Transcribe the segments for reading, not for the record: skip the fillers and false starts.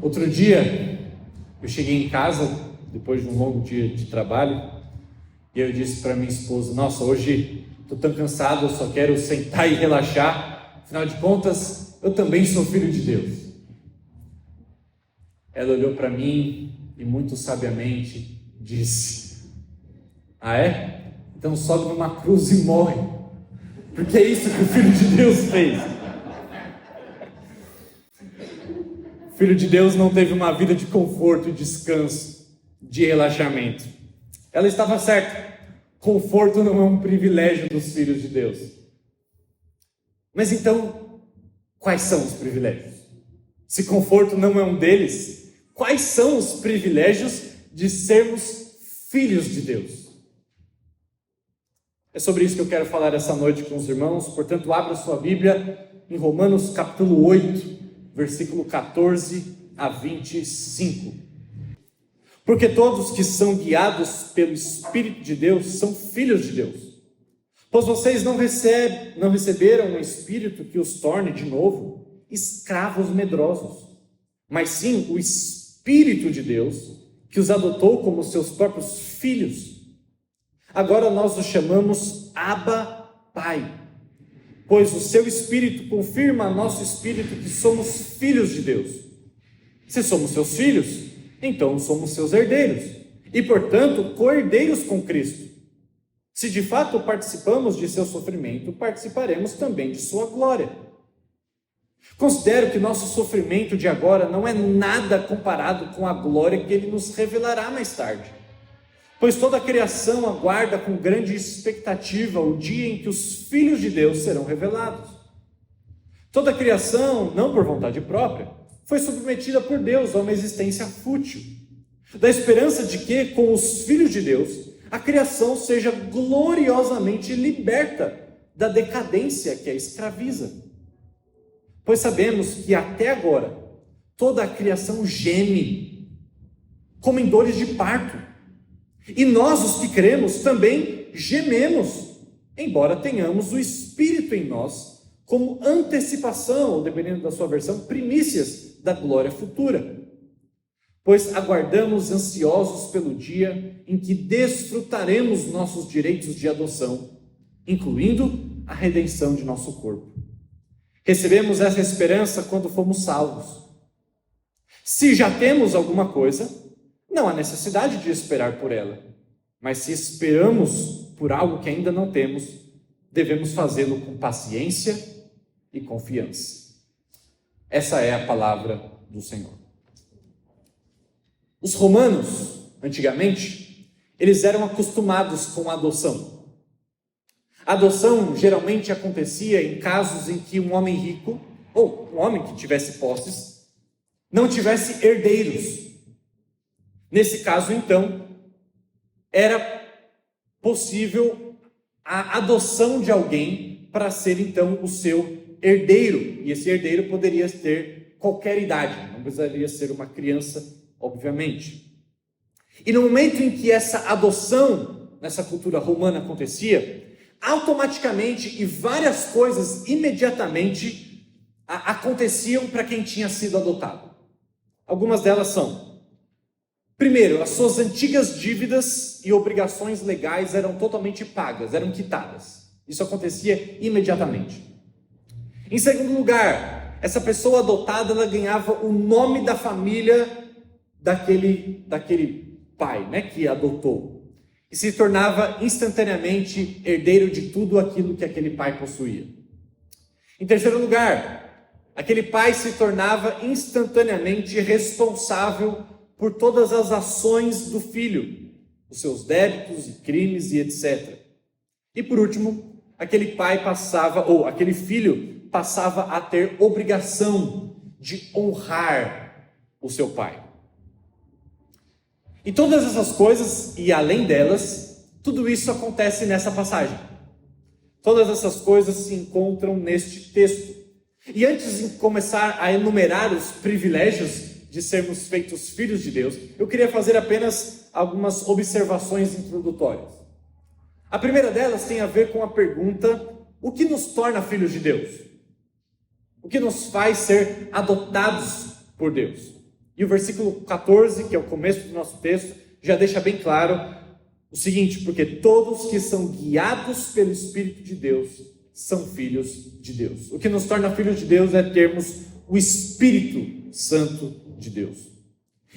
Outro dia, eu cheguei em casa, depois de um longo dia de trabalho, e eu disse para minha esposa: nossa, hoje estou tão cansado, eu só quero sentar e relaxar, afinal de contas, eu também sou filho de Deus. Ela olhou para mim e muito sabiamente disse: ah é? Então sobe numa cruz e morre, porque é isso que o Filho de Deus fez. O Filho de Deus não teve uma vida de conforto e descanso, de relaxamento. Ela estava certa. Conforto não é um privilégio dos filhos de Deus. Mas então, quais são os privilégios? Se conforto não é um deles, quais são os privilégios de sermos filhos de Deus? É sobre isso que eu quero falar essa noite com os irmãos. Portanto, abra sua Bíblia em Romanos capítulo 8, versículo 14 a 25. Porque todos que são guiados pelo Espírito de Deus são filhos de Deus. Pois vocês não receberam um Espírito que os torne de novo escravos medrosos, mas sim o Espírito de Deus que os adotou como seus próprios filhos. Agora nós os chamamos Abba, Pai, pois o seu Espírito confirma a nosso Espírito que somos filhos de Deus. Se somos seus filhos, então somos seus herdeiros, e portanto co-herdeiros com Cristo. Se de fato participamos de seu sofrimento, participaremos também de sua glória. Considero que nosso sofrimento de agora não é nada comparado com a glória que ele nos revelará mais tarde. Pois toda a criação aguarda com grande expectativa o dia em que os filhos de Deus serão revelados. Toda a criação, não por vontade própria, foi submetida por Deus a uma existência fútil, da esperança de que, com os filhos de Deus, a criação seja gloriosamente liberta da decadência que a escraviza. Pois sabemos que até agora, toda a criação geme, como em dores de parto. E nós, os que cremos, também gememos, embora tenhamos o Espírito em nós, como antecipação, ou dependendo da sua versão, primícias da glória futura. Pois aguardamos ansiosos pelo dia em que desfrutaremos nossos direitos de adoção, incluindo a redenção de nosso corpo. Recebemos essa esperança quando fomos salvos. Se já temos alguma coisa, não há necessidade de esperar por ela. Mas se esperamos por algo que ainda não temos, devemos fazê-lo com paciência e confiança. Essa é a palavra do Senhor. Os romanos, antigamente, eles eram acostumados com a adoção. A adoção geralmente acontecia em casos em que um homem rico, ou um homem que tivesse posses, não tivesse herdeiros. Nesse caso, então, era possível a adoção de alguém para ser, então, o seu herdeiro. E esse herdeiro poderia ter qualquer idade, não precisaria ser uma criança, obviamente. E no momento em que essa adoção, nessa cultura romana, acontecia, automaticamente e várias coisas imediatamente aconteciam para quem tinha sido adotado. Algumas delas são: primeiro, as suas antigas dívidas e obrigações legais eram totalmente pagas, eram quitadas. Isso acontecia imediatamente. Em segundo lugar, essa pessoa adotada, ela ganhava o nome da família daquele pai, né, que adotou. E se tornava instantaneamente herdeiro de tudo aquilo que aquele pai possuía. Em terceiro lugar, aquele pai se tornava instantaneamente responsável por todas as ações do filho, os seus débitos e crimes e etc. E por último, aquele filho passava a ter obrigação de honrar o seu pai. E todas essas coisas, e além delas, tudo isso acontece nessa passagem. Todas essas coisas se encontram neste texto. E antes de começar a enumerar os privilégios de sermos feitos filhos de Deus, eu queria fazer apenas algumas observações introdutórias. A primeira delas tem a ver com a pergunta: o que nos torna filhos de Deus? O que nos faz ser adotados por Deus? E o versículo 14, que é o começo do nosso texto, já deixa bem claro o seguinte: porque todos que são guiados pelo Espírito de Deus são filhos de Deus. O que nos torna filhos de Deus é termos o Espírito Santo de Deus.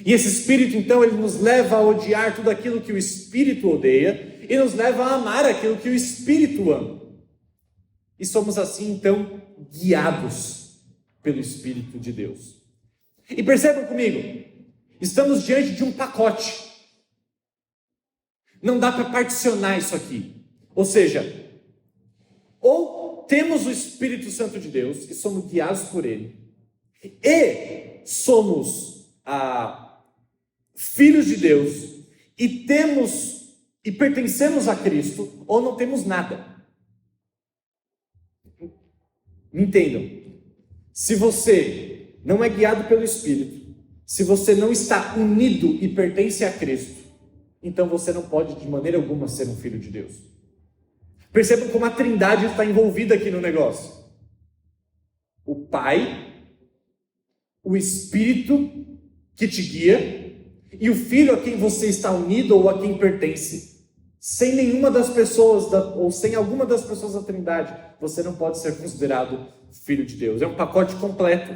E esse Espírito, então, ele nos leva a odiar tudo aquilo que o Espírito odeia e nos leva a amar aquilo que o Espírito ama. E somos assim, então, guiados pelo Espírito de Deus. E percebam comigo, estamos diante de um pacote. Não dá para particionar isso aqui. Ou seja, ou temos o Espírito Santo de Deus e somos guiados por Ele, e somos filhos de Deus e pertencemos a Cristo, ou não temos nada. Me entendam. Se você não é guiado pelo Espírito, se você não está unido e pertence a Cristo, então você não pode de maneira alguma ser um filho de Deus. Percebam como a Trindade está envolvida aqui no negócio. O Pai, o Espírito que te guia e o Filho a quem você está unido ou a quem pertence. Sem nenhuma das pessoas, ou sem alguma das pessoas da Trindade, você não pode ser considerado filho de Deus. É um pacote completo.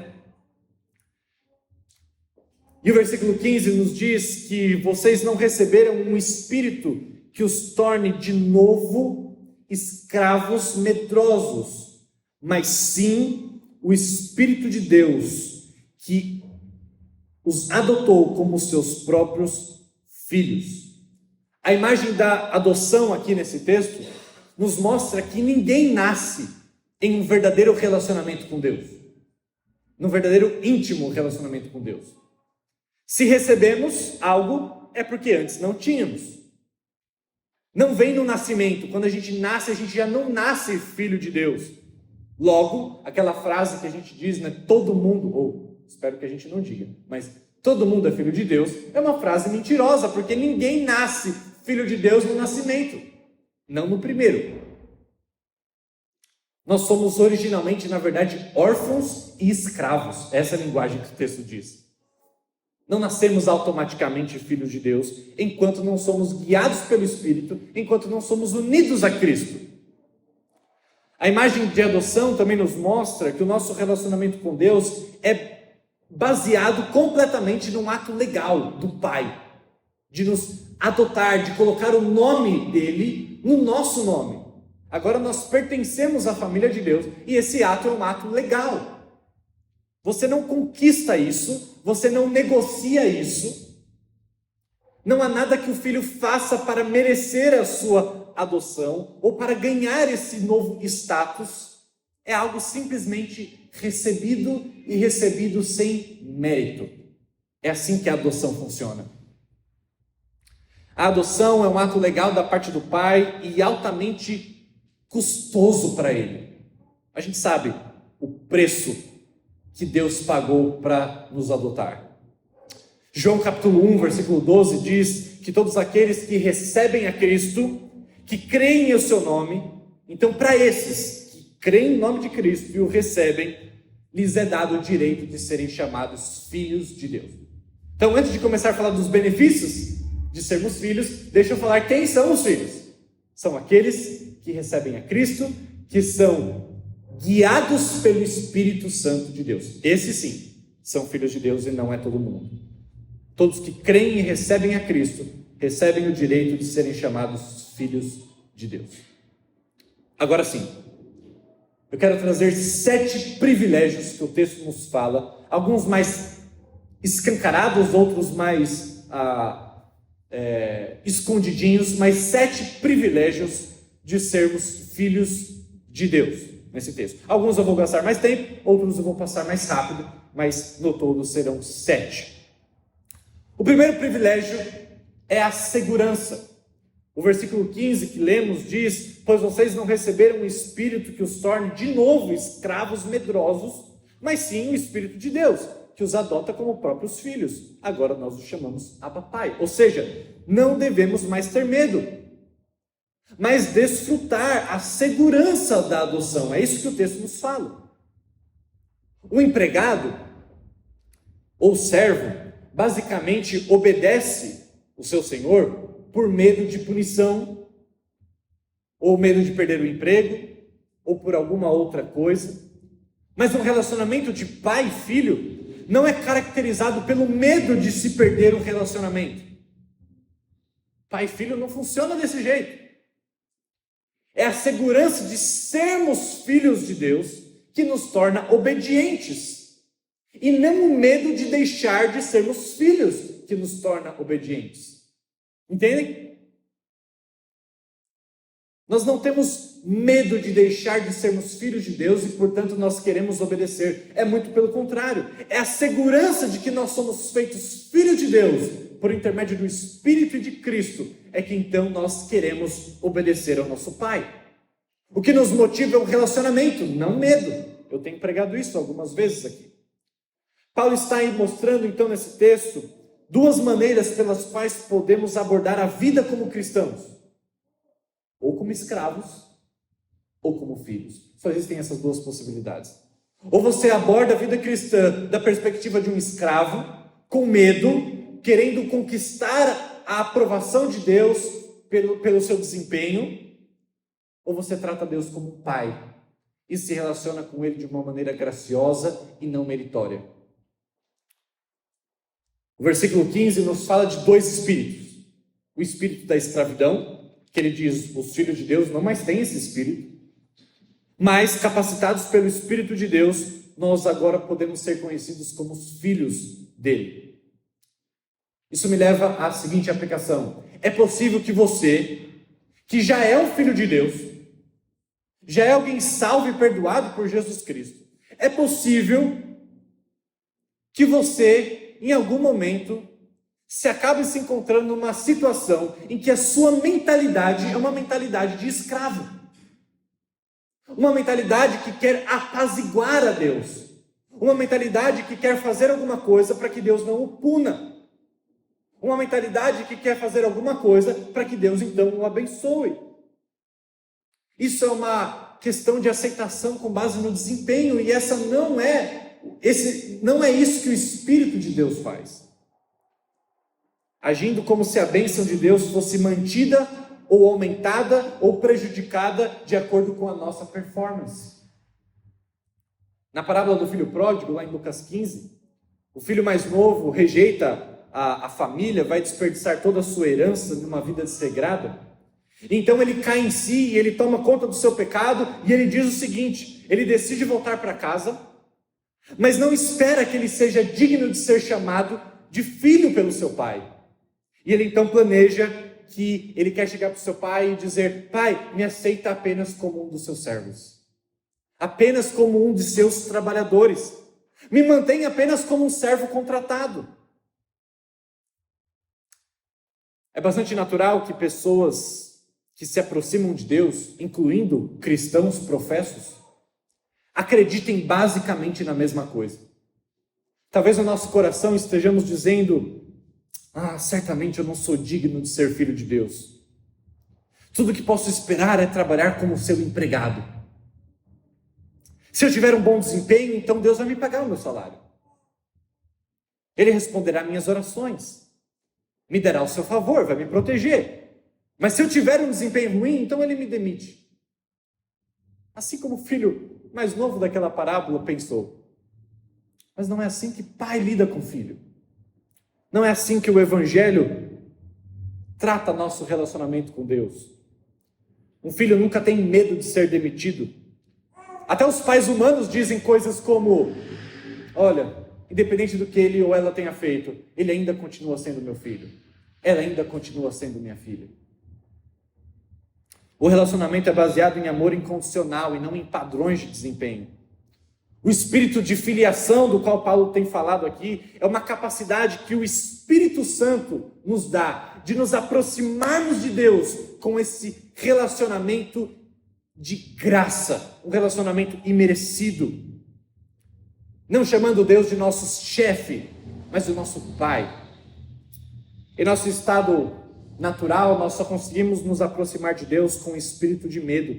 E o versículo 15 nos diz que vocês não receberam um espírito que os torne de novo escravos medrosos, mas sim o Espírito de Deus, que os adotou como seus próprios filhos. A imagem da adoção aqui nesse texto nos mostra que ninguém nasce em um verdadeiro relacionamento com Deus, num verdadeiro íntimo relacionamento com Deus. Se recebemos algo, é porque antes não tínhamos. Não vem no nascimento. Quando a gente nasce, a gente já não nasce filho de Deus. Logo, aquela frase que a gente diz, né? Todo mundo, ou espero que a gente não diga, mas todo mundo é filho de Deus, é uma frase mentirosa, porque ninguém nasce filho de Deus no nascimento, não no primeiro. Nós somos originalmente, na verdade, órfãos e escravos. Essa é a linguagem que o texto diz. Não nascemos automaticamente filhos de Deus, enquanto não somos guiados pelo Espírito, enquanto não somos unidos a Cristo. A imagem de adoção também nos mostra que o nosso relacionamento com Deus é baseado completamente num ato legal do Pai, de nos adotar, de colocar o nome dele no nosso nome. Agora nós pertencemos à família de Deus e esse ato é um ato legal. Você não conquista isso, você não negocia isso. Não há nada que o filho faça para merecer a sua adoção ou para ganhar esse novo status. É algo simplesmente recebido e recebido sem mérito. É assim que a adoção funciona. A adoção é um ato legal da parte do pai e altamente custoso para ele. A gente sabe o preço que Deus pagou para nos adotar. João capítulo 1, versículo 12 diz que todos aqueles que recebem a Cristo, que creem em seu nome, então para esses que creem no nome de Cristo e o recebem, lhes é dado o direito de serem chamados filhos de Deus. Então, antes de começar a falar dos benefícios de sermos filhos, deixa eu falar quem são os filhos. São aqueles que recebem a Cristo, que são guiados pelo Espírito Santo de Deus. Esses sim, são filhos de Deus e não é todo mundo. Todos que creem e recebem a Cristo, recebem o direito de serem chamados filhos de Deus. Agora sim, eu quero trazer 7 privilégios que o texto nos fala, alguns mais escancarados, outros mais escondidinhos, mas 7 privilégios de sermos filhos de Deus. Nesse texto. Alguns eu vou gastar mais tempo, outros eu vou passar mais rápido, mas no todo serão 7. O primeiro privilégio é a segurança. O versículo 15 que lemos diz: pois vocês não receberam um espírito que os torne de novo escravos medrosos, mas sim o Espírito de Deus, que os adota como próprios filhos. Agora nós os chamamos Abba Pai. Ou seja, não devemos mais ter medo, mas desfrutar a segurança da adoção. É isso que o texto nos fala. O empregado ou servo, basicamente obedece o seu senhor por medo de punição, ou medo de perder o emprego, ou por alguma outra coisa. Mas um relacionamento de pai e filho não é caracterizado pelo medo de se perder o relacionamento. Pai e filho não funciona desse jeito. É a segurança de sermos filhos de Deus que nos torna obedientes. E não o medo de deixar de sermos filhos que nos torna obedientes. Entendem? Nós não temos medo de deixar de sermos filhos de Deus e, portanto, nós queremos obedecer. É muito pelo contrário. É a segurança de que nós somos feitos filhos de Deus por intermédio do Espírito e de Cristo, é que então nós queremos obedecer ao nosso Pai. O que nos motiva é o relacionamento, não medo. Eu tenho pregado isso algumas vezes aqui. Paulo está aí mostrando então nesse texto duas maneiras pelas quais podemos abordar a vida como cristãos. Ou como escravos, ou como filhos. Só existem essas duas possibilidades. Ou você aborda a vida cristã da perspectiva de um escravo, com medo, querendo conquistar a aprovação de Deus pelo seu desempenho, ou você trata Deus como um pai e se relaciona com Ele de uma maneira graciosa e não meritória. O versículo 15 nos fala de dois espíritos. O espírito da escravidão, que ele diz, os filhos de Deus não mais têm esse espírito, mas capacitados pelo Espírito de Deus, nós agora podemos ser conhecidos como os filhos dele. Isso me leva à seguinte aplicação. É possível que você, que já é um filho de Deus, já é alguém salvo e perdoado por Jesus Cristo, é possível que você, em algum momento, se acabe se encontrando numa situação em que a sua mentalidade é uma mentalidade de escravo. Uma mentalidade que quer apaziguar a Deus. Uma mentalidade que quer fazer alguma coisa para que Deus não o puna. Uma mentalidade que quer fazer alguma coisa para que Deus então o abençoe. Isso é uma questão de aceitação com base no desempenho, e não é isso que o Espírito de Deus faz. Agindo como se a bênção de Deus fosse mantida ou aumentada ou prejudicada de acordo com a nossa performance. Na parábola do filho pródigo, lá em Lucas 15, o filho mais novo rejeita a família, vai desperdiçar toda a sua herança numa vida desregrada. Então ele cai em si e ele toma conta do seu pecado e ele diz o seguinte: ele decide voltar para casa, mas não espera que ele seja digno de ser chamado de filho pelo seu pai. E ele então planeja que ele quer chegar para o seu pai e dizer: pai, me aceita apenas como um dos seus servos, apenas como um de seus trabalhadores, me mantém apenas como um servo contratado. É bastante natural que pessoas que se aproximam de Deus, incluindo cristãos professos, acreditem basicamente na mesma coisa. Talvez no nosso coração estejamos dizendo: certamente eu não sou digno de ser filho de Deus. Tudo que posso esperar é trabalhar como seu empregado. Se eu tiver um bom desempenho, então Deus vai me pagar o meu salário. Ele responderá minhas orações, me dará o seu favor, vai me proteger. Mas se eu tiver um desempenho ruim, então ele me demite. Assim como o filho mais novo daquela parábola pensou. Mas não é assim que pai lida com o filho. Não é assim que o Evangelho trata nosso relacionamento com Deus. Um filho nunca tem medo de ser demitido. Até os pais humanos dizem coisas como: olha, independente do que ele ou ela tenha feito, ele ainda continua sendo meu filho. Ela ainda continua sendo minha filha. O relacionamento é baseado em amor incondicional e não em padrões de desempenho. O espírito de filiação do qual Paulo tem falado aqui é uma capacidade que o Espírito Santo nos dá de nos aproximarmos de Deus com esse relacionamento de graça, um relacionamento imerecido. Não chamando Deus de nosso chefe, mas de nosso Pai. Em nosso estado natural, nós só conseguimos nos aproximar de Deus com o espírito de medo,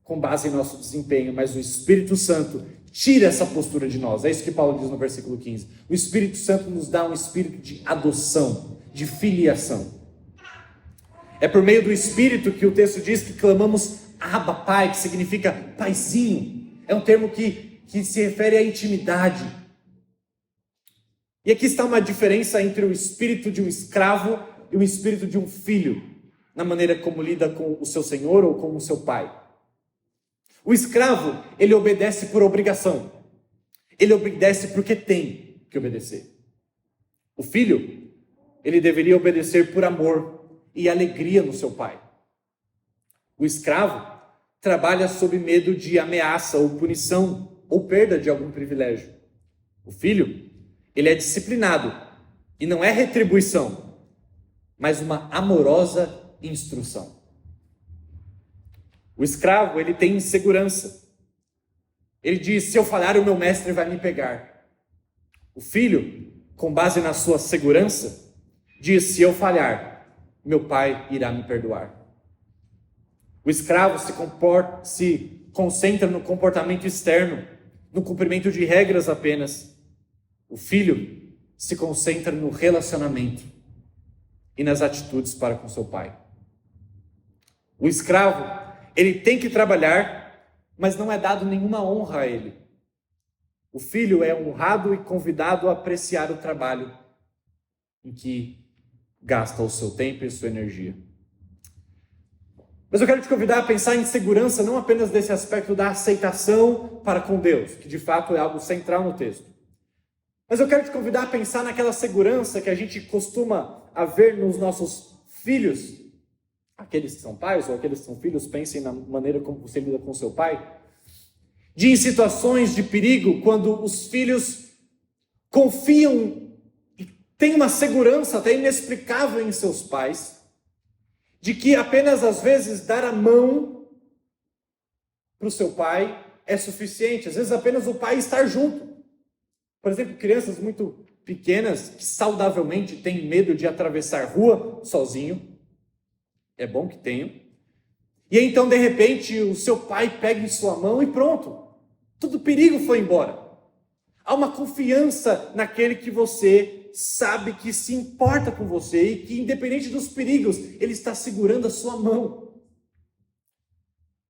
com base em nosso desempenho, mas o Espírito Santo tira essa postura de nós. É isso que Paulo diz no versículo 15. O Espírito Santo nos dá um espírito de adoção, de filiação. É por meio do Espírito que o texto diz que clamamos Abba, Pai, que significa paizinho. É um termo que se refere à intimidade. E aqui está uma diferença entre o espírito de um escravo e o espírito de um filho, na maneira como lida com o seu senhor ou com o seu pai. O escravo, ele obedece por obrigação. Ele obedece porque tem que obedecer. O filho, ele deveria obedecer por amor e alegria no seu pai. O escravo trabalha sob medo de ameaça ou punição ou perda de algum privilégio. O filho, ele é disciplinado e não é retribuição, mas uma amorosa instrução. O escravo, ele tem insegurança. Ele diz: se eu falhar, o meu mestre vai me pegar. O filho, com base na sua segurança, diz: se eu falhar, meu pai irá me perdoar. O escravo se concentra no comportamento externo, no cumprimento de regras apenas. O filho se concentra no relacionamento e nas atitudes para com seu pai. O escravo, ele tem que trabalhar, mas não é dado nenhuma honra a ele. O filho é honrado e convidado a apreciar o trabalho em que gasta o seu tempo e a sua energia. Mas eu quero te convidar a pensar em segurança, não apenas desse aspecto da aceitação para com Deus, que de fato é algo central no texto. Mas eu quero te convidar a pensar naquela segurança que a gente costuma ver nos nossos filhos. Aqueles que são pais ou aqueles que são filhos, pensem na maneira como você lida com seu pai. De em situações de perigo, quando os filhos confiam e têm uma segurança até inexplicável em seus pais, de que apenas às vezes dar a mão para o seu pai é suficiente. Às vezes apenas o pai estar junto. Por exemplo, crianças muito pequenas que saudavelmente têm medo de atravessar rua sozinho. É bom que tenham. E então, de repente, o seu pai pega em sua mão e pronto. Todo perigo foi embora. Há uma confiança naquele que você sabe que se importa com você e que, independente dos perigos, ele está segurando a sua mão.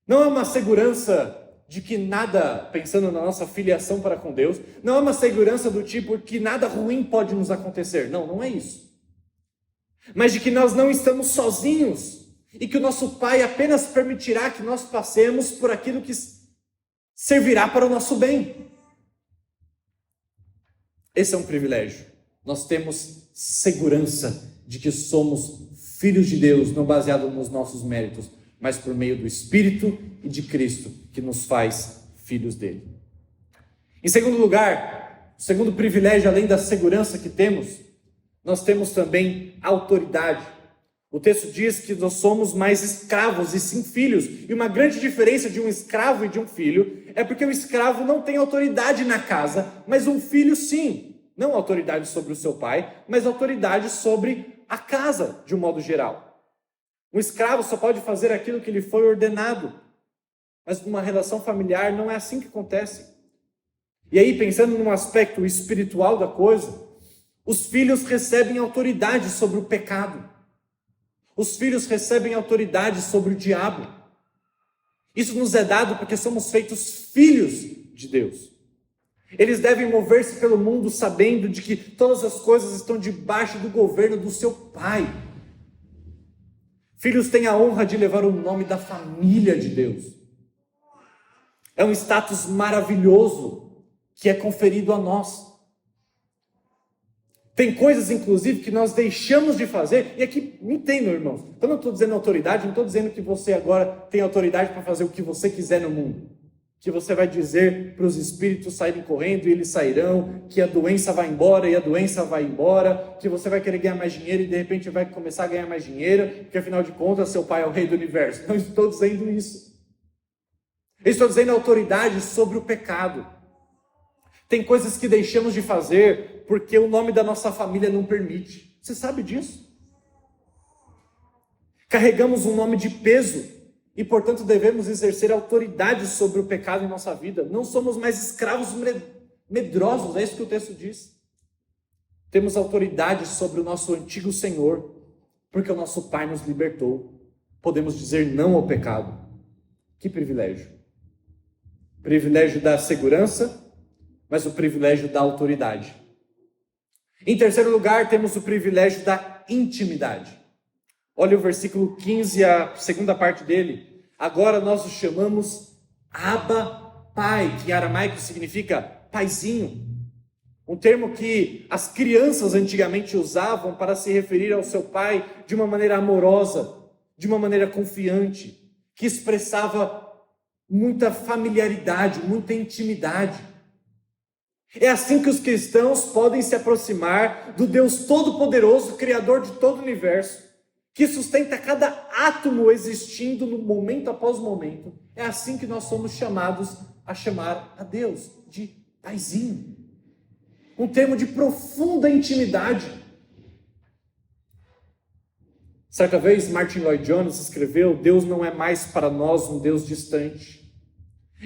Não é uma segurança de que nada, pensando na nossa filiação para com Deus, não é uma segurança do tipo que nada ruim pode nos acontecer. Não, não é isso. Mas de que nós não estamos sozinhos e que o nosso Pai apenas permitirá que nós passemos por aquilo que servirá para o nosso bem. Esse é um privilégio. Nós temos segurança de que somos filhos de Deus, não baseado nos nossos méritos, mas por meio do Espírito e de Cristo, que nos faz filhos dele. Em segundo lugar, o segundo privilégio, além da segurança que temos, nós temos também autoridade. O texto diz que nós somos mais escravos e sim filhos. E uma grande diferença de um escravo e de um filho é porque o escravo não tem autoridade na casa, mas um filho sim. Não autoridade sobre o seu pai, mas autoridade sobre a casa, de um modo geral. Um escravo só pode fazer aquilo que lhe foi ordenado. Mas numa relação familiar não é assim que acontece. E aí, pensando num aspecto espiritual da coisa, os filhos recebem autoridade sobre o pecado. Os filhos recebem autoridade sobre o diabo. Isso nos é dado porque somos feitos filhos de Deus. Eles devem mover-se pelo mundo sabendo de que todas as coisas estão debaixo do governo do seu pai. Filhos têm a honra de levar o nome da família de Deus. É um status maravilhoso que é conferido a nós. Tem coisas, inclusive, que nós deixamos de fazer, e aqui me entendam, irmãos. Quando eu estou dizendo autoridade, não estou dizendo que você agora tem autoridade para fazer o que você quiser no mundo. Que você vai dizer para os espíritos saírem correndo e eles sairão, que a doença vai embora e a doença vai embora, que você vai querer ganhar mais dinheiro e de repente vai começar a ganhar mais dinheiro, porque afinal de contas seu pai é o rei do universo. Não estou dizendo isso. Eu estou dizendo autoridade sobre o pecado. Tem coisas que deixamos de fazer porque o nome da nossa família não permite. Você sabe disso? Carregamos um nome de peso e, portanto, devemos exercer autoridade sobre o pecado em nossa vida. Não somos mais escravos medrosos, é isso que o texto diz. Temos autoridade sobre o nosso antigo Senhor, porque o nosso Pai nos libertou. Podemos dizer não ao pecado. Que privilégio! Privilégio da segurança, mas o privilégio da autoridade. Em terceiro lugar, temos o privilégio da intimidade. Olha o versículo 15, a segunda parte dele. Agora nós o chamamos Abba Pai, que em aramaico significa paizinho. Um termo que as crianças antigamente usavam para se referir ao seu pai de uma maneira amorosa, de uma maneira confiante, que expressava muita familiaridade, muita intimidade. É assim que os cristãos podem se aproximar do Deus Todo-Poderoso, Criador de todo o universo, que sustenta cada átomo existindo no momento após momento. É assim que nós somos chamados a chamar a Deus de paizinho. Um termo de profunda intimidade. Certa vez, Martin Lloyd Jones escreveu: Deus não é mais para nós um Deus distante.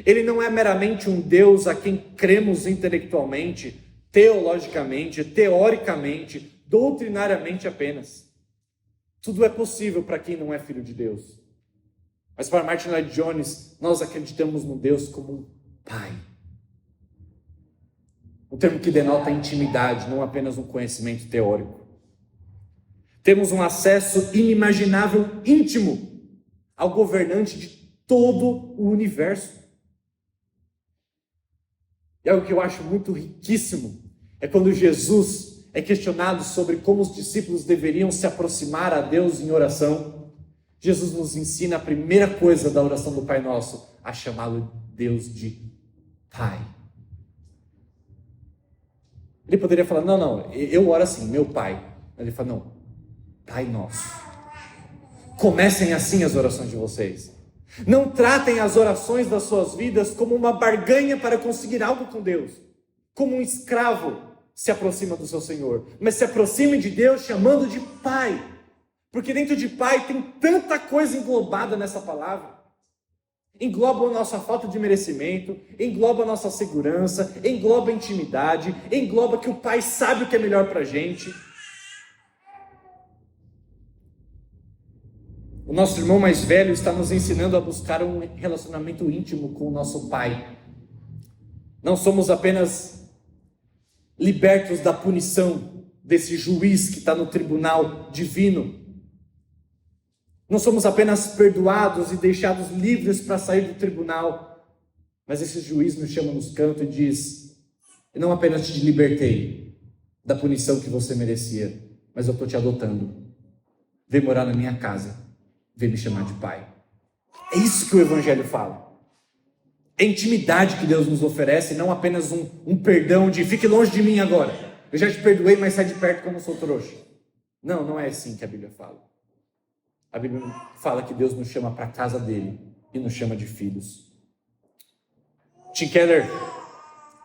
Ele não é meramente um Deus a quem cremos intelectualmente, teologicamente, teoricamente, doutrinariamente apenas. Tudo é possível para quem não é filho de Deus. Mas para Martin Lloyd Jones, nós acreditamos no Deus como um pai. Um termo que denota intimidade, não apenas um conhecimento teórico. Temos um acesso inimaginável, íntimo, ao governante de todo o universo. E algo que eu acho muito riquíssimo é quando Jesus é questionado sobre como os discípulos deveriam se aproximar a Deus em oração. Jesus nos ensina a primeira coisa da oração do Pai Nosso, a chamá-lo Deus de Pai. Ele poderia falar: não, eu oro assim, meu Pai. Ele fala: não, Pai Nosso. Comecem assim as orações de vocês. Não tratem as orações das suas vidas como uma barganha para conseguir algo com Deus. Como um escravo se aproxima do seu Senhor. Mas se aproxime de Deus chamando de Pai. Porque dentro de Pai tem tanta coisa englobada nessa palavra. Engloba a nossa falta de merecimento, engloba a nossa segurança, engloba a intimidade, engloba que o Pai sabe o que é melhor para a gente. O nosso irmão mais velho está nos ensinando a buscar um relacionamento íntimo com o nosso Pai. Não somos apenas libertos da punição desse juiz que está no tribunal divino. Não somos apenas perdoados e deixados livres para sair do tribunal. Mas esse juiz nos chama nos cantos e diz: eu não apenas te libertei da punição que você merecia, mas eu estou te adotando. Vem morar na minha casa. Vem me chamar de pai. É isso que o Evangelho fala. É intimidade que Deus nos oferece, não apenas um perdão de fique longe de mim agora. Eu já te perdoei, mas sai de perto que eu não sou trouxa. Não, não é assim que a Bíblia fala. A Bíblia fala que Deus nos chama para a casa dele e nos chama de filhos. Tim Keller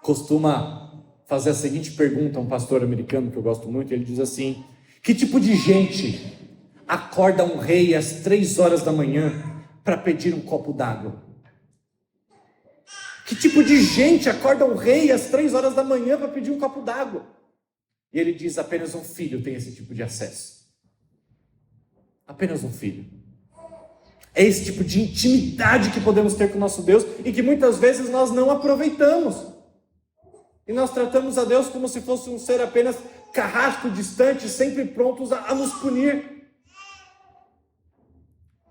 costuma fazer a seguinte pergunta a um pastor americano que eu gosto muito. Ele diz assim: que tipo de gente acorda um rei às 3 horas da manhã para pedir um copo d'água? Que tipo de gente acorda um rei às 3 horas da manhã para pedir um copo d'água? E ele diz: apenas um filho tem esse tipo de acesso. Apenas um filho. É esse tipo de intimidade que podemos ter com o nosso Deus e que muitas vezes nós não aproveitamos. E nós tratamos a Deus como se fosse um ser apenas carrasco, distante, sempre prontos a nos punir.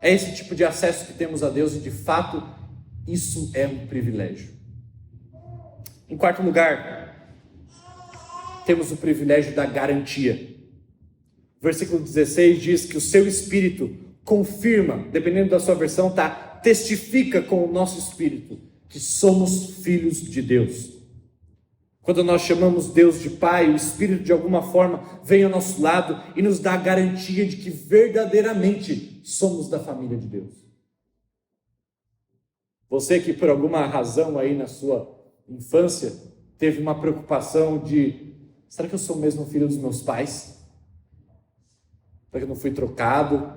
É esse tipo de acesso que temos a Deus e, de fato, isso é um privilégio. Em quarto lugar, temos o privilégio da garantia. O versículo 16 diz que o seu Espírito confirma, dependendo da sua versão, testifica com o nosso Espírito que somos filhos de Deus. Quando nós chamamos Deus de Pai, o Espírito de alguma forma vem ao nosso lado e nos dá a garantia de que verdadeiramente somos da família de Deus. Você que por alguma razão aí na sua infância teve uma preocupação de: será que eu sou mesmo filho dos meus pais? Será que eu não fui trocado?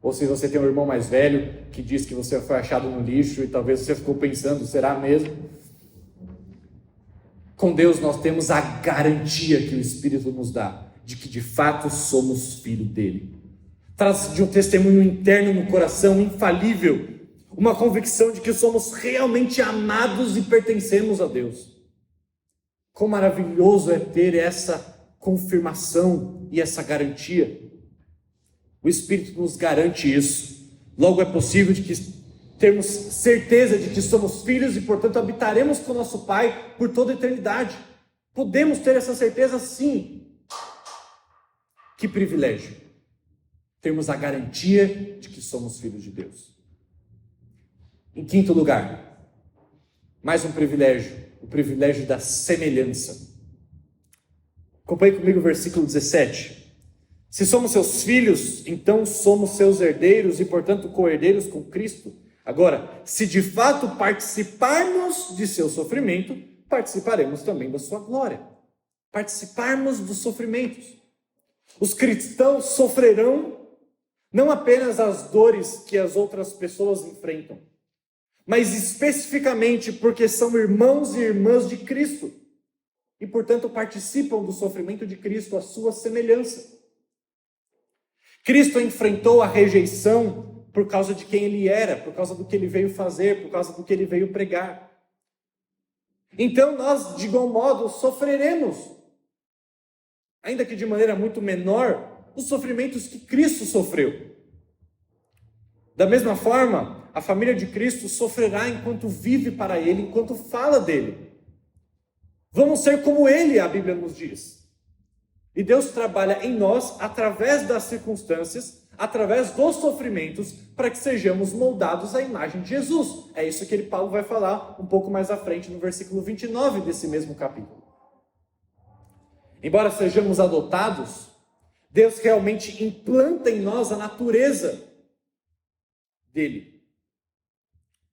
Ou se você tem um irmão mais velho que diz que você foi achado no lixo e talvez você ficou pensando, será mesmo? Com Deus nós temos a garantia que o Espírito nos dá de que de fato somos filhos dele. Traz de um testemunho interno no coração infalível, uma convicção de que somos realmente amados e pertencemos a Deus. Quão maravilhoso é ter essa confirmação e essa garantia. O Espírito nos garante isso. Logo é possível de que termos certeza de que somos filhos e, portanto, habitaremos com nosso Pai por toda a eternidade. Podemos ter essa certeza, sim. Que privilégio! Termos a garantia de que somos filhos de Deus. Em quinto lugar, mais um privilégio, o privilégio da semelhança. Acompanhe comigo o versículo 17. Se somos seus filhos, então somos seus herdeiros e, portanto, co-herdeiros com Cristo. Agora, se de fato participarmos de seu sofrimento, participaremos também da sua glória. Participarmos dos sofrimentos. Os cristãos sofrerão não apenas as dores que as outras pessoas enfrentam, mas especificamente porque são irmãos e irmãs de Cristo e, portanto, participam do sofrimento de Cristo, à sua semelhança. Cristo enfrentou a rejeição por causa de quem ele era, por causa do que ele veio fazer, por causa do que ele veio pregar. Então nós, de igual modo, sofreremos, ainda que de maneira muito menor, os sofrimentos que Cristo sofreu. Da mesma forma, a família de Cristo sofrerá enquanto vive para ele, enquanto fala dele. Vamos ser como ele, a Bíblia nos diz. E Deus trabalha em nós, através das circunstâncias, através dos sofrimentos, para que sejamos moldados à imagem de Jesus. É isso que Paulo vai falar um pouco mais à frente, no versículo 29 desse mesmo capítulo. Embora sejamos adotados, Deus realmente implanta em nós a natureza dele.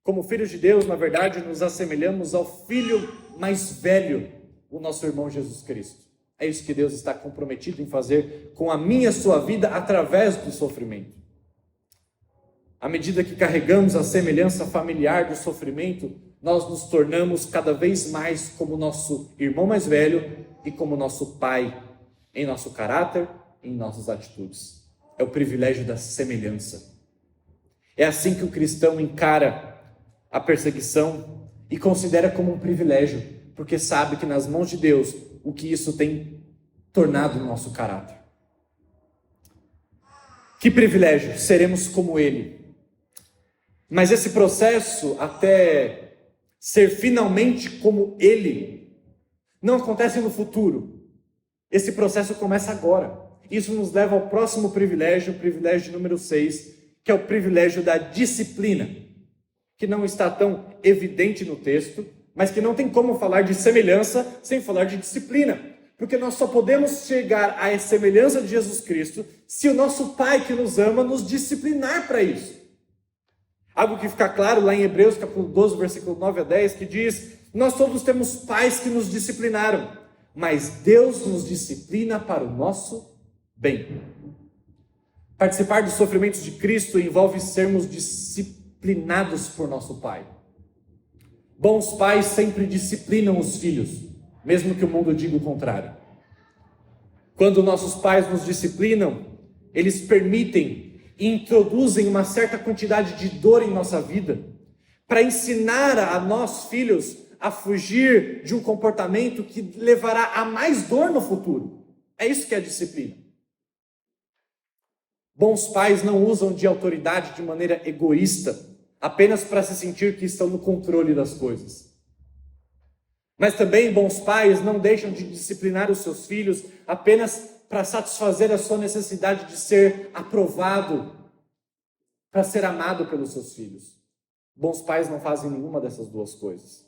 Como filhos de Deus, na verdade, nos assemelhamos ao filho mais velho, o nosso irmão Jesus Cristo. É isso que Deus está comprometido em fazer com a minha e a sua vida através do sofrimento. À medida que carregamos a semelhança familiar do sofrimento, nós nos tornamos cada vez mais como nosso irmão mais velho e como nosso pai, em nosso caráter, em nossas atitudes. É o privilégio da semelhança. É assim que o cristão encara a perseguição e considera como um privilégio, porque sabe que nas mãos de Deus, o que isso tem tornado no nosso caráter. Que privilégio, seremos como Ele. Mas esse processo, até ser finalmente como Ele, não acontece no futuro. Esse processo começa agora. Isso nos leva ao próximo privilégio, o privilégio número 6, que é o privilégio da disciplina, que não está tão evidente no texto, mas que não tem como falar de semelhança sem falar de disciplina, porque nós só podemos chegar à semelhança de Jesus Cristo se o nosso Pai que nos ama nos disciplinar para isso. Algo que fica claro lá em Hebreus capítulo 12, versículo 9 a 10, que diz: nós todos temos pais que nos disciplinaram, mas Deus nos disciplina para o nosso bem. Participar dos sofrimentos de Cristo envolve sermos disciplinados por nosso Pai. Bons pais sempre disciplinam os filhos, mesmo que o mundo diga o contrário. Quando nossos pais nos disciplinam, eles permitem e introduzem uma certa quantidade de dor em nossa vida, para ensinar a nós, filhos, a fugir de um comportamento que levará a mais dor no futuro. É isso que é a disciplina. Bons pais não usam de autoridade de maneira egoísta, apenas para se sentir que estão no controle das coisas. Mas também bons pais não deixam de disciplinar os seus filhos apenas para satisfazer a sua necessidade de ser aprovado, para ser amado pelos seus filhos. Bons pais não fazem nenhuma dessas duas coisas.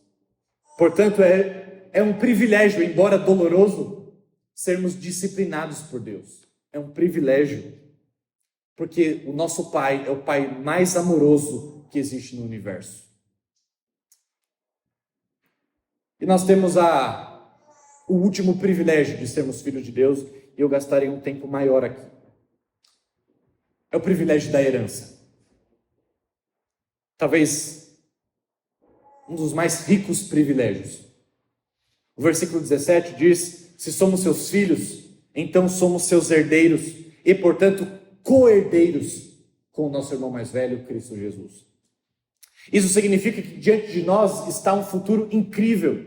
Portanto, é um privilégio, embora doloroso, sermos disciplinados por Deus. É um privilégio, porque o nosso Pai é o Pai mais amoroso que existe no universo. E nós temos o último privilégio de sermos filhos de Deus, e eu gastarei um tempo maior aqui. é o privilégio da herança. Talvez um dos mais ricos privilégios. O versículo 17 diz: se somos seus filhos, então somos seus herdeiros e, portanto, co-herdeiros com o nosso irmão mais velho, Cristo Jesus. Isso significa que diante de nós está um futuro incrível.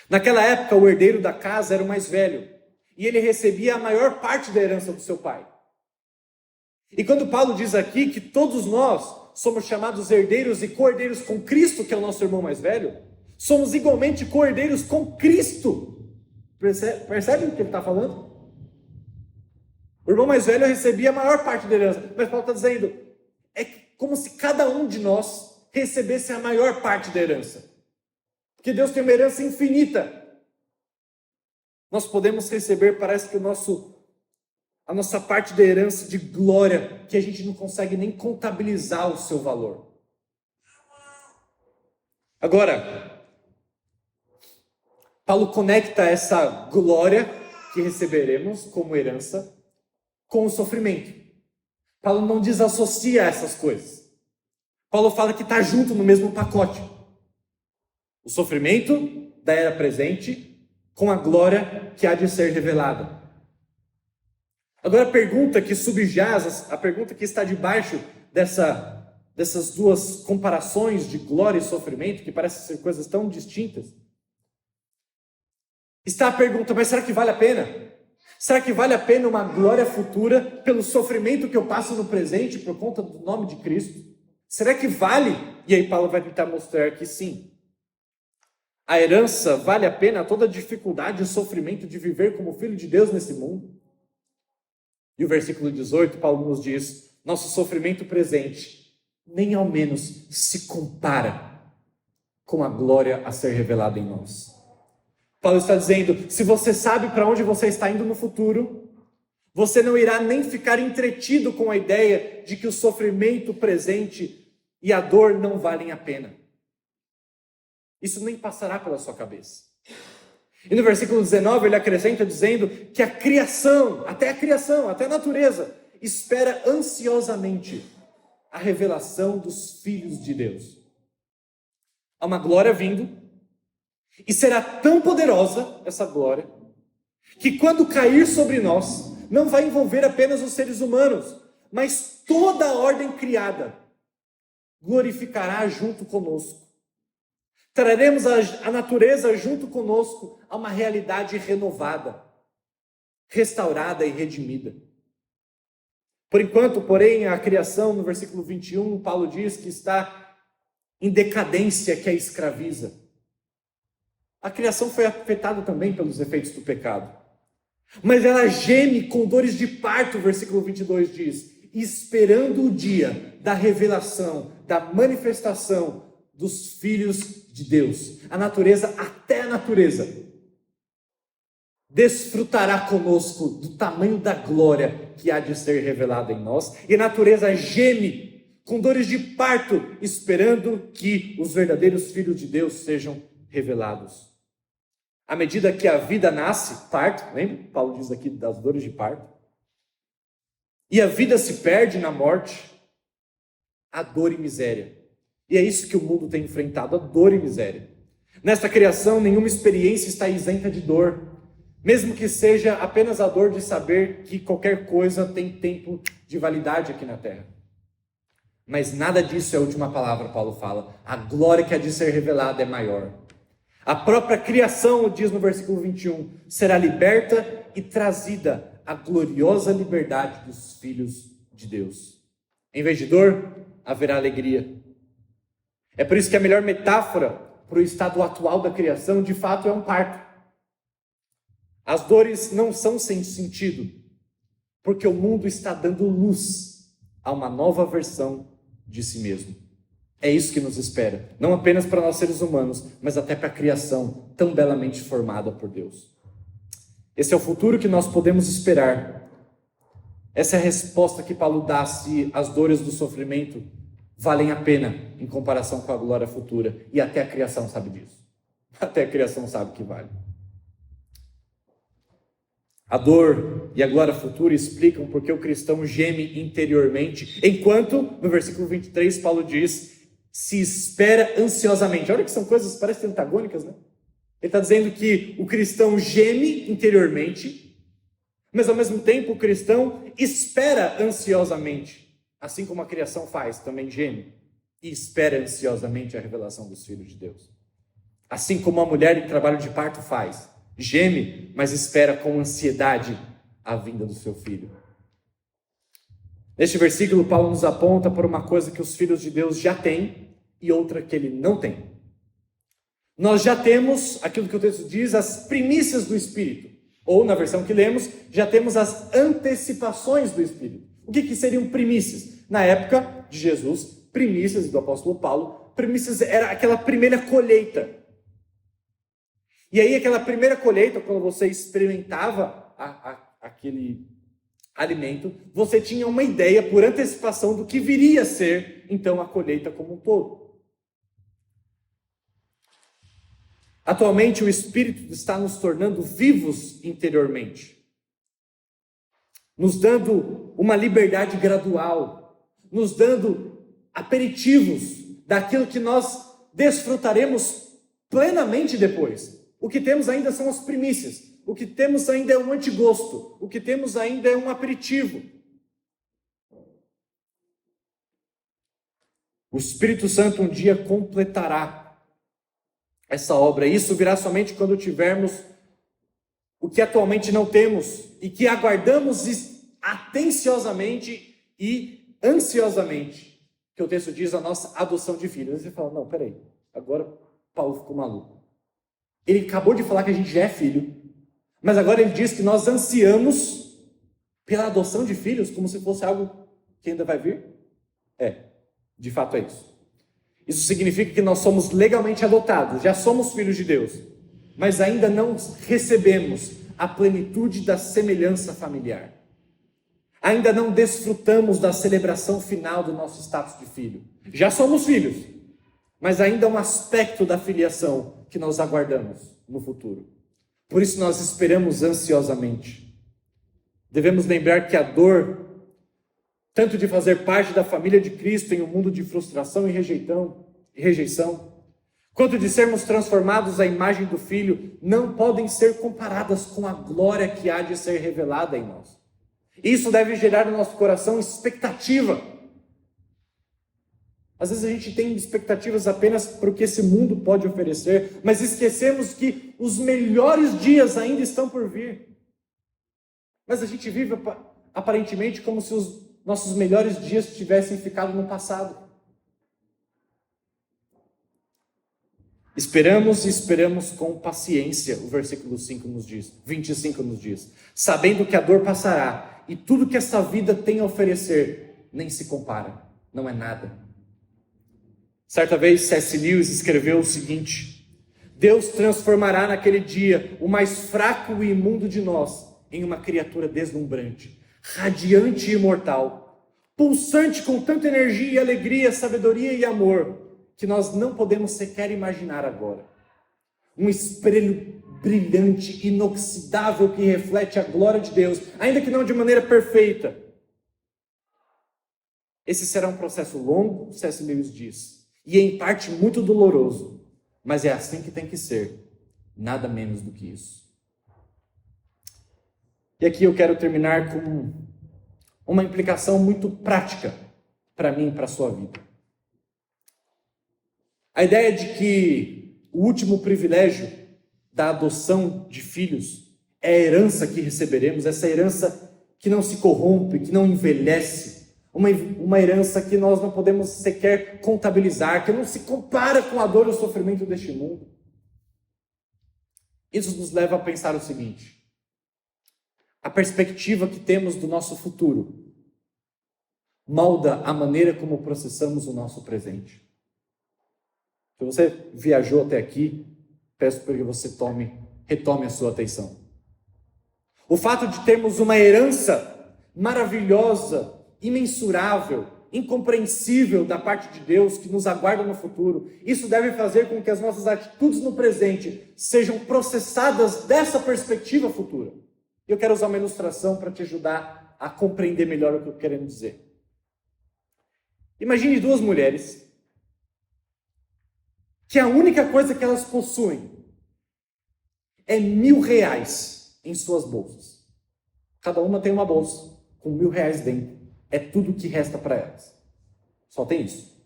Naquela época, o herdeiro da casa era o mais velho, e ele recebia a maior parte da herança do seu pai. E quando Paulo diz aqui que todos nós somos chamados herdeiros e co-herdeiros com Cristo, que é o nosso irmão mais velho, somos igualmente co-herdeiros com Cristo. Percebe o que ele está falando? O irmão mais velho recebia a maior parte da herança, mas Paulo está dizendo, é como se cada um de nós recebesse a maior parte da herança. Porque Deus tem uma herança infinita. Nós podemos receber, parece que a nossa parte da herança de glória, que a gente não consegue nem contabilizar o seu valor. Agora, Paulo conecta essa glória que receberemos como herança com o sofrimento. Paulo não desassocia essas coisas. Paulo fala que está junto no mesmo pacote. O sofrimento da era presente com a glória que há de ser revelada. Agora a pergunta que subjaz, a pergunta que está debaixo dessas duas comparações de glória e sofrimento, que parecem ser coisas tão distintas, está a pergunta, mas será que vale a pena? Será que vale a pena uma glória futura pelo sofrimento que eu passo no presente por conta do nome de Cristo? Será que vale? E aí Paulo vai tentar mostrar que sim. A herança vale a pena toda a dificuldade e o sofrimento de viver como filho de Deus nesse mundo. E o versículo 18, Paulo nos diz, nosso sofrimento presente nem ao menos se compara com a glória a ser revelada em nós. Paulo está dizendo, se você sabe para onde você está indo no futuro, você não irá nem ficar entretido com a ideia de que o sofrimento presente e a dor não valem a pena. Isso nem passará pela sua cabeça. E no versículo 19 ele acrescenta dizendo que a criação, até a natureza, espera ansiosamente a revelação dos filhos de Deus. Há uma glória vindo, e será tão poderosa essa glória, que quando cair sobre nós, não vai envolver apenas os seres humanos, mas toda a ordem criada glorificará junto conosco. Traremos a natureza junto conosco a uma realidade renovada, restaurada e redimida. Por enquanto, porém, a criação, no versículo 21, Paulo diz que está em decadência que a escraviza. A criação foi afetada também pelos efeitos do pecado. Mas ela geme com dores de parto, o versículo 22 diz, esperando o dia da revelação, da manifestação dos filhos de Deus. Até a natureza, desfrutará conosco do tamanho da glória que há de ser revelada em nós. E a natureza geme com dores de parto, esperando que os verdadeiros filhos de Deus sejam revelados. À medida que a vida nasce, parto, lembra? Paulo diz aqui das dores de parto. E a vida se perde na morte, a dor e miséria. E é isso que o mundo tem enfrentado, a dor e miséria. Nesta criação, nenhuma experiência está isenta de dor, mesmo que seja apenas a dor de saber que qualquer coisa tem tempo de validade aqui na Terra. Mas nada disso é a última palavra, Paulo fala. A glória que há de ser revelada é maior. A própria criação, diz no versículo 21, será liberta e trazida à gloriosa liberdade dos filhos de Deus. Em vez de dor, haverá alegria. É por isso que a melhor metáfora para o estado atual da criação, de fato, é um parto. As dores não são sem sentido, porque o mundo está dando luz a uma nova versão de si mesmo. É isso que nos espera, não apenas para nós seres humanos, mas até para a criação tão belamente formada por Deus. Esse é o futuro que nós podemos esperar. Essa é a resposta que Paulo dá se as dores do sofrimento valem a pena em comparação com a glória futura. E até a criação sabe disso. Até a criação sabe que vale. A dor e agora futuro explicam porque o cristão geme interiormente, enquanto, no versículo 23, Paulo diz, se espera ansiosamente. Olha que são coisas, parecem antagônicas, né? Ele está dizendo que o cristão geme interiormente, mas ao mesmo tempo o cristão espera ansiosamente, assim como a criação faz, também geme, e espera ansiosamente a revelação dos filhos de Deus. Assim como a mulher em trabalho de parto faz, geme, mas espera com ansiedade a vinda do seu filho. Neste versículo, Paulo nos aponta por uma coisa que os filhos de Deus já têm e outra que ele não tem. Nós já temos, aquilo que o texto diz, as primícias do Espírito. Ou, na versão que lemos, já temos as antecipações do Espírito. O que seriam primícias? Na época de Jesus, primícias do apóstolo Paulo, primícias era aquela primeira colheita. E aí, aquela primeira colheita, quando você experimentava aquele alimento, você tinha uma ideia por antecipação do que viria a ser, então, a colheita como um todo. Atualmente, o Espírito está nos tornando vivos interiormente, nos dando uma liberdade gradual, nos dando aperitivos daquilo que nós desfrutaremos plenamente depois. O que temos ainda são as primícias. O que temos ainda é um antigosto. O que temos ainda é um aperitivo. O Espírito Santo um dia completará essa obra. Isso virá somente quando tivermos o que atualmente não temos e que aguardamos atenciosamente e ansiosamente. Que o texto diz a nossa adoção de filhos. Aí você fala, não, peraí, agora Paulo ficou maluco. Ele acabou de falar que a gente já é filho, mas agora ele diz que nós ansiamos pela adoção de filhos, como se fosse algo que ainda vai vir? De fato é isso. Isso significa que nós somos legalmente adotados, já somos filhos de Deus, mas ainda não recebemos a plenitude da semelhança familiar. Ainda não desfrutamos da celebração final do nosso status de filho. Já somos filhos, mas ainda há um aspecto da filiação que nós aguardamos no futuro. Por isso nós esperamos ansiosamente. Devemos lembrar que a dor, tanto de fazer parte da família de Cristo em um mundo de frustração e rejeição, quanto de sermos transformados à imagem do Filho, não podem ser comparadas com a glória que há de ser revelada em nós. Isso deve gerar no nosso coração expectativa. Às vezes a gente tem expectativas apenas para o que esse mundo pode oferecer, mas esquecemos que os melhores dias ainda estão por vir. Mas a gente vive aparentemente como se os nossos melhores dias tivessem ficado no passado. Esperamos e esperamos com paciência, o versículo 25 nos diz, sabendo que a dor passará e tudo que essa vida tem a oferecer nem se compara, não é nada. Certa vez, C.S. Lewis escreveu o seguinte: Deus transformará naquele dia o mais fraco e imundo de nós em uma criatura deslumbrante, radiante e imortal, pulsante com tanta energia, alegria, sabedoria e amor, que nós não podemos sequer imaginar agora. Um espelho brilhante, inoxidável, que reflete a glória de Deus, ainda que não de maneira perfeita. Esse será um processo longo, C.S. Lewis diz, e em parte muito doloroso, mas é assim que tem que ser, nada menos do que isso. E aqui eu quero terminar com uma implicação muito prática para mim e para a sua vida. A ideia de que o último privilégio da adoção de filhos é a herança que receberemos, essa herança que não se corrompe, que não envelhece, uma herança que nós não podemos sequer contabilizar, que não se compara com a dor e o sofrimento deste mundo. Isso nos leva a pensar o seguinte: a perspectiva que temos do nosso futuro molda a maneira como processamos o nosso presente. Se você viajou até aqui, peço para que você retome a sua atenção. O fato de termos uma herança maravilhosa, imensurável, incompreensível da parte de Deus que nos aguarda no futuro, isso deve fazer com que as nossas atitudes no presente sejam processadas dessa perspectiva futura. E eu quero usar uma ilustração para te ajudar a compreender melhor o que eu estou querendo dizer. Imagine duas mulheres que a única coisa que elas possuem é R$1.000 em suas bolsas. Cada uma tem uma bolsa com R$1.000 dentro. É tudo que resta para elas. Só tem isso.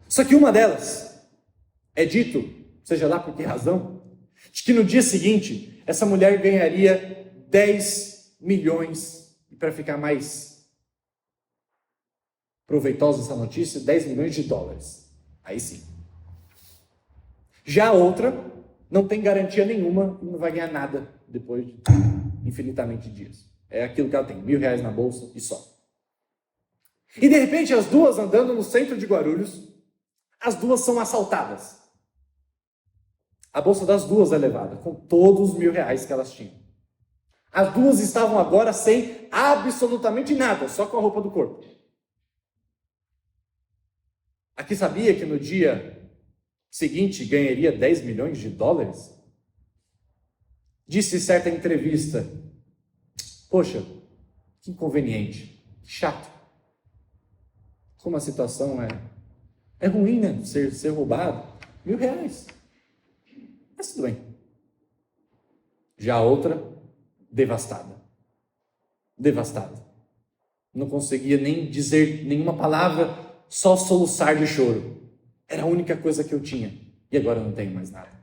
Só que uma delas é dito, seja lá por que razão, de que no dia seguinte essa mulher ganharia 10 milhões, e para ficar mais proveitosa essa notícia, 10 milhões de dólares. Aí sim. Já a outra não tem garantia nenhuma e não vai ganhar nada depois de infinitamente dias. É aquilo que ela tem, R$1.000 na bolsa e só. E de repente as duas andando no centro de Guarulhos, as duas são assaltadas. A bolsa das duas é levada, com todos os R$1.000 que elas tinham. As duas estavam agora sem absolutamente nada, só com a roupa do corpo. Aqui sabia que no dia seguinte ganharia 10 milhões de dólares? Disse em certa entrevista: poxa, que inconveniente, que chato. Como a situação é ruim, né? Ser roubado. R$1.000. Mas tudo bem. Já a outra, devastada. Devastada. Não conseguia nem dizer nenhuma palavra, só soluçar de choro. Era a única coisa que eu tinha. E agora eu não tenho mais nada.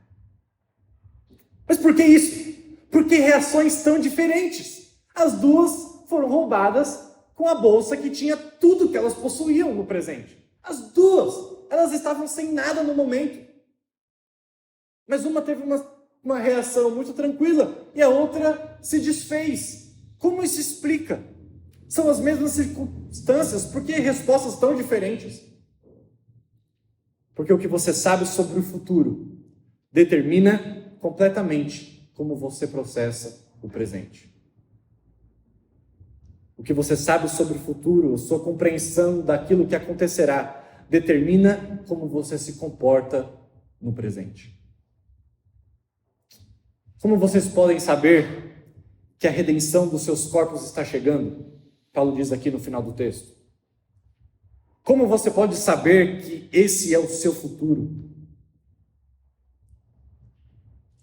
Mas por que isso? Por que reações tão diferentes? As duas foram roubadas com a bolsa que tinha tudo que elas possuíam no presente. As duas, elas estavam sem nada no momento. Mas uma teve uma reação muito tranquila e a outra se desfez. Como isso explica? São as mesmas circunstâncias, por que respostas tão diferentes? Porque o que você sabe sobre o futuro determina completamente como você processa o presente. O que você sabe sobre o futuro, a sua compreensão daquilo que acontecerá, determina como você se comporta no presente. Como vocês podem saber que a redenção dos seus corpos está chegando? Paulo diz aqui no final do texto. Como você pode saber que esse é o seu futuro?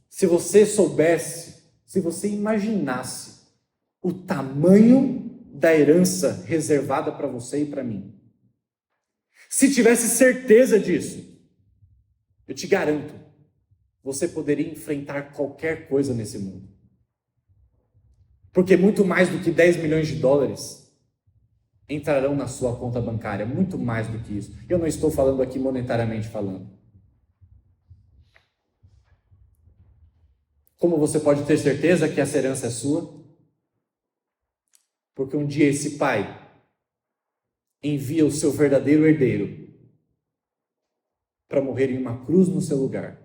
Se você soubesse, se você imaginasse o tamanho da herança reservada para você e para mim. Se tivesse certeza disso, eu te garanto, você poderia enfrentar qualquer coisa nesse mundo. Porque muito mais do que 10 milhões de dólares entrarão na sua conta bancária, muito mais do que isso. Eu não estou falando aqui monetariamente falando. Como você pode ter certeza que essa herança é sua? Porque um dia esse pai envia o seu verdadeiro herdeiro para morrer em uma cruz no seu lugar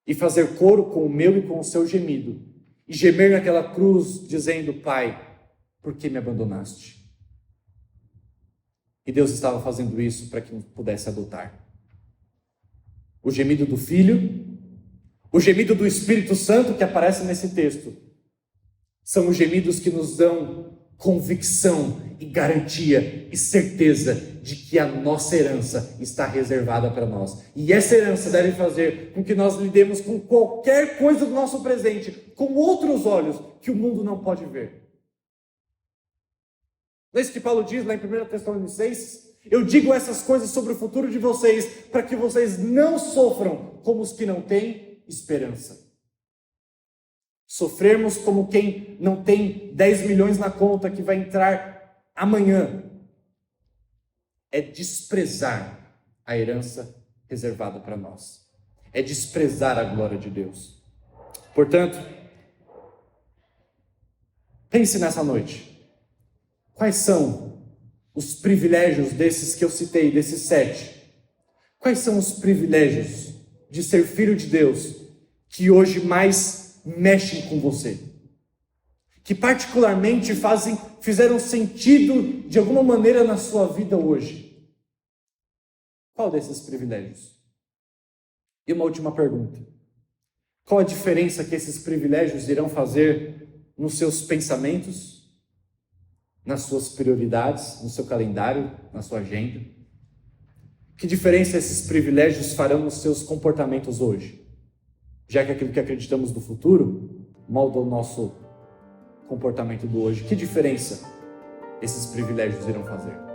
e fazer coro com o meu e com o seu gemido e gemer naquela cruz dizendo: Pai, por que me abandonaste? E Deus estava fazendo isso para que nos pudesse adotar. O gemido do Filho, o gemido do Espírito Santo que aparece nesse texto, são os gemidos que nos dão convicção e garantia e certeza de que a nossa herança está reservada para nós. E essa herança deve fazer com que nós lidemos com qualquer coisa do nosso presente com outros olhos que o mundo não pode ver. Não é isso que Paulo diz lá em 1 Tessalonicenses? Eu digo essas coisas sobre o futuro de vocês para que vocês não sofram como os que não têm esperança. Sofrermos como quem não tem 10 milhões na conta que vai entrar amanhã é desprezar a herança reservada para nós. É desprezar a glória de Deus. Portanto, pense nessa noite. Quais são os privilégios desses que eu citei, desses 7? Quais são os privilégios de ser filho de Deus que hoje mais mexem com você? Que particularmente fizeram sentido de alguma maneira na sua vida hoje? Qual desses privilégios? E uma última pergunta. Qual a diferença que esses privilégios irão fazer nos seus pensamentos, nas suas prioridades, no seu calendário, na sua agenda? Que diferença esses privilégios farão nos seus comportamentos hoje? Já que aquilo que acreditamos do futuro molda o nosso comportamento do hoje. Que diferença esses privilégios irão fazer?